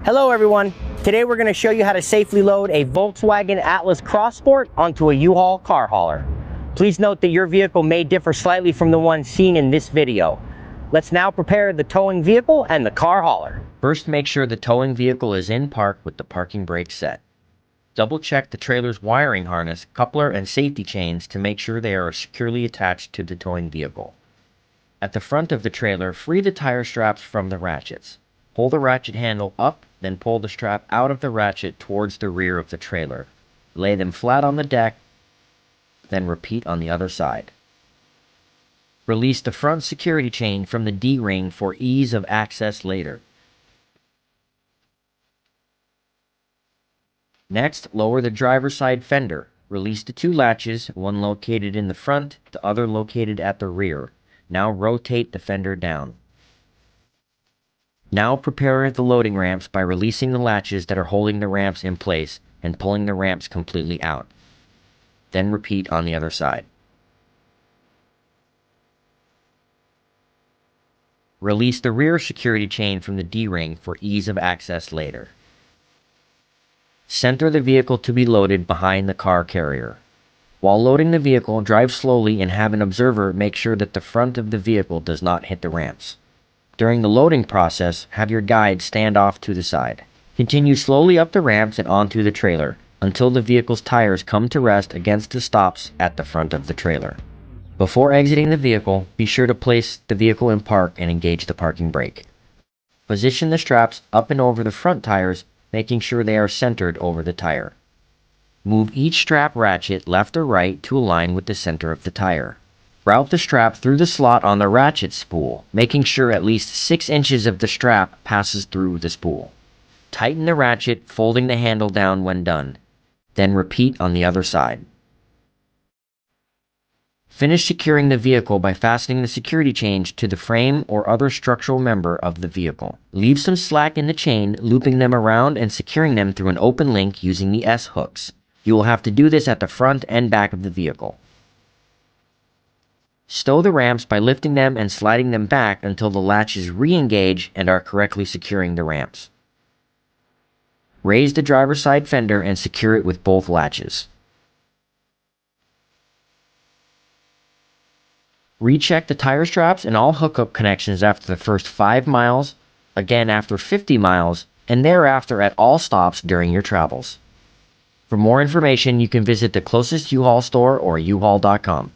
Hello everyone, today we're going to show you how to safely load a Volkswagen Atlas Crossport onto a U-Haul car hauler. Please note that your vehicle may differ slightly from the one seen in this video. Let's now prepare the towing vehicle and the car hauler. First, make sure the towing vehicle is in park with the parking brake set. Double check the trailer's wiring harness, coupler, and safety chains to make sure they are securely attached to the towing vehicle. At the front of the trailer, free the tire straps from the ratchets. Pull the ratchet handle up, then pull the strap out of the ratchet towards the rear of the trailer. Lay them flat on the deck, then repeat on the other side. Release the front security chain from the D-ring for ease of access later. Next, lower the driver's side fender. Release the two latches, one located in the front, the other located at the rear. Now rotate the fender down. Now prepare the loading ramps by releasing the latches that are holding the ramps in place and pulling the ramps completely out. Then repeat on the other side. Release the rear security chain from the D-ring for ease of access later. Center the vehicle to be loaded behind the car carrier. While loading the vehicle, drive slowly and have an observer make sure that the front of the vehicle does not hit the ramps. During the loading process, have your guide stand off to the side. Continue slowly up the ramps and onto the trailer until the vehicle's tires come to rest against the stops at the front of the trailer. Before exiting the vehicle, be sure to place the vehicle in park and engage the parking brake. Position the straps up and over the front tires, making sure they are centered over the tire. Move each strap ratchet left or right to align with the center of the tire. Route the strap through the slot on the ratchet spool, making sure at least 6 inches of the strap passes through the spool. Tighten the ratchet, folding the handle down when done. Then repeat on the other side. Finish securing the vehicle by fastening the security chain to the frame or other structural member of the vehicle. Leave some slack in the chain, looping them around and securing them through an open link using the S-hooks. You will have to do this at the front and back of the vehicle. Stow the ramps by lifting them and sliding them back until the latches re-engage and are correctly securing the ramps. Raise the driver's side fender and secure it with both latches. Recheck the tire straps and all hookup connections after the first 5 miles, again after 50 miles, and thereafter at all stops during your travels. For more information, you can visit the closest U-Haul store or uhaul.com.